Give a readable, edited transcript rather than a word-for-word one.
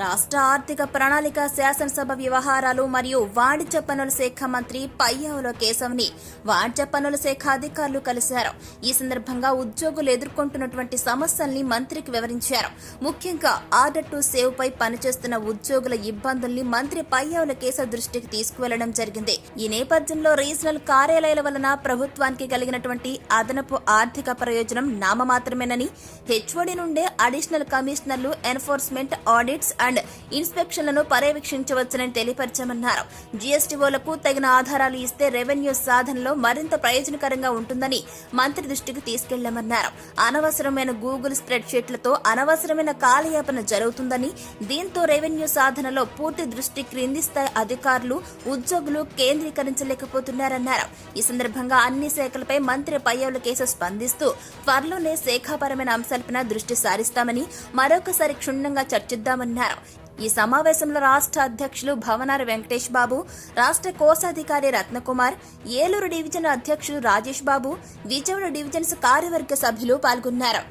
రాష్ట్ర ఆర్థిక ప్రణాళిక శాసనసభ వ్యవహారాలు మరియు వాణిజ్య పన్నుల శాఖ మంత్రి పయ్యావుల కేశవ్ని వాణిజ్య పన్నుల శాఖ అధికారులు కలిశారు. ఈ సందర్భంగా ఉద్యోగులు ఎదుర్కొంటున్నటువంటి సమస్యల్ని మంత్రికి వివరించారు. ముఖ్యంగా ఆర్డర్ టు సేవ్ పై పనిచేస్తున్న ఉద్యోగుల ఇబ్బందుల్ని మంత్రి పయ్యావుల కేశవ్ దృష్టికి తీసుకువెళ్లడం జరిగింది. ఈ నేపథ్యంలో రీజనల్ కార్యాలయాల వలన ప్రభుత్వానికి కలిగినటువంటి అదనపు ఆర్థిక ప్రయోజనం నామమాత్రమేనని, హెచ్ఓడి నుండే అడిషనల్ కమిషనర్లు ఎన్ఫోర్స్మెంట్, ఆడిట్స్ అండ్ ఇన్స్పెక్షన్లను పర్యవేక్షించవచ్చునని తెలియపరిచామన్నారు. జీఎస్టీఓలకు తగిన ఆధారాలు ఇస్తే రెవెన్యూ సాధనలో మరింత ప్రయోజనకరంగా ఉంటుందని మంత్రి దృష్టికి తీసుకెళ్లామన్నారు. అనవసరమైన గూగుల్ స్ప్రెడ్ షీట్లతో అనవసరమైన కాలయాపన జరుగుతుందని, దీంతో రెవెన్యూ సాధనలో పూర్తి దృష్టి క్రింది స్థాయి అధికారులు, ఉద్యోగులు కేంద్రీకరించలేకపోతున్నారన్నారు. ఈ సందర్భంగా అన్ని శాఖలపై మంత్రి పయ్యావుల కేశవ్ స్పందిస్తూ త్వరలోనే శాఖాపరమైన అంశాలపై దృష్టి సారిస్తామని, మరొకసారి క్షుణ్ణంగా చర్చిద్దామన్నారు. ఈ సమావేశంలో రాష్ట్ర అధ్యక్షులు భవనారి వెంకటేష్ బాబు, రాష్ట్ర కోశాధికారి రత్నకుమార్, ఏలూరు డివిజన్ అధ్యక్షులు రాజేష్ బాబు, విజయవాడ డివిజన్స్ కార్యవర్గ సభ్యులు పాల్గొన్నారు.